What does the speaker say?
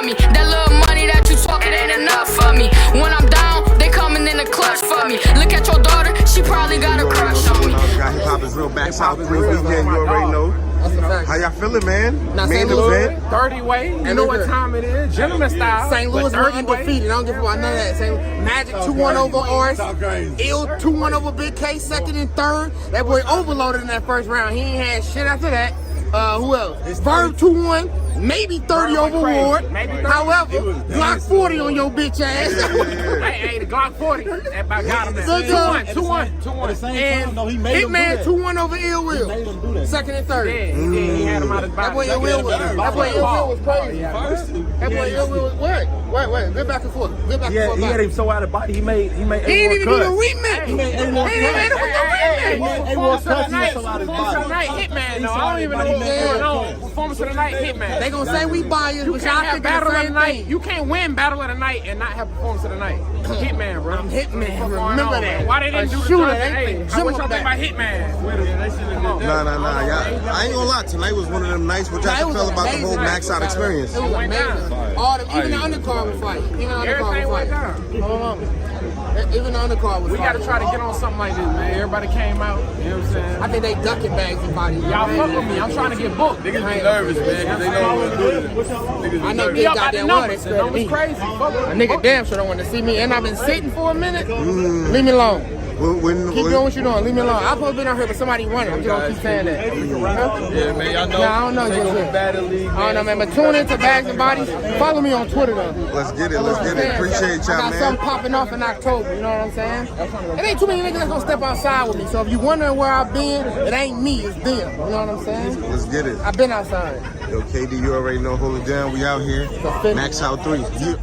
me. That little money that you talking ain't enough for me. When I'm down, they coming in the clutch for me. Look at your daughter, she probably got a crush on me. Got Hip Hop is Real back South 3 weekend, you already know. How y'all feeling, man? Main event. 30 way. You know what time it is. Gentleman style. St. Louis went undefeated. I don't give a fuck none of that. Magic 2-1 over Oris. Ill 2-1 over Big K, second and third. That boy overloaded in that first round. He ain't had shit after that. Who else? Verb 2-1, maybe 30 over Ward. However, Glock 40 on your bitch ass. Hey, the Glock 40. Everybody got him there. 2-1. And Hitman 2-1 over Ill Will. Second and third. Yeah, he had him out of the That boy Ill Will was crazy. That boy Ill Will was what? Wait, good back and forth. Good back and forth. He had him so out of body. He made. He didn't even do the rematch. He made it with the rematch. Performance of the night, Hitman. No, I don't even know what's going on. Performance of the night, Hitman. They gonna say we biased, but y'all think battle the of the same night. thing. You can't win battle of the night and not have performance of the night. Hitman, bro. I'm Hitman. Remember that. Why they didn't do the shooter? Hey, what y'all think about Hitman? Come on. Nah. I ain't gonna lie. Tonight was one of them nights. What y'all feel about the whole max out experience? It was amazing. Even the undercard was fight. Everything went down. Even the undercard was We gotta try to get on something like this, man. Everybody came out. You know what I'm saying? I think they ducking bags and bodies. Y'all fuck with me. I'm trying to get booked. Niggas be nervous, man, because they know what to do. I know Be they up got by the that numbers. water. The numbers crazy. Fuck with A me. nigga damn sure don't want to see me, and I've been sitting for a minute. Leave me alone. Keep doing what you're doing. Leave me alone. I'm supposed to be out here, but somebody running. I'm just gonna keep saying that. Yeah, man, y'all know. Nah, I don't know. Just I don't know, man. But tune into Bags and Bodies. Follow me on Twitter, though. Let's get it. Appreciate y'all, I got man. something popping off in October. You know what I'm saying? It ain't too many niggas that's gonna step outside with me. So if you wondering where I've been, it ain't me. It's them. You know what I'm saying? Let's get it. I've been outside. Yo, KD, you already know. Hold it down. We out here. Max out 3. Yeah.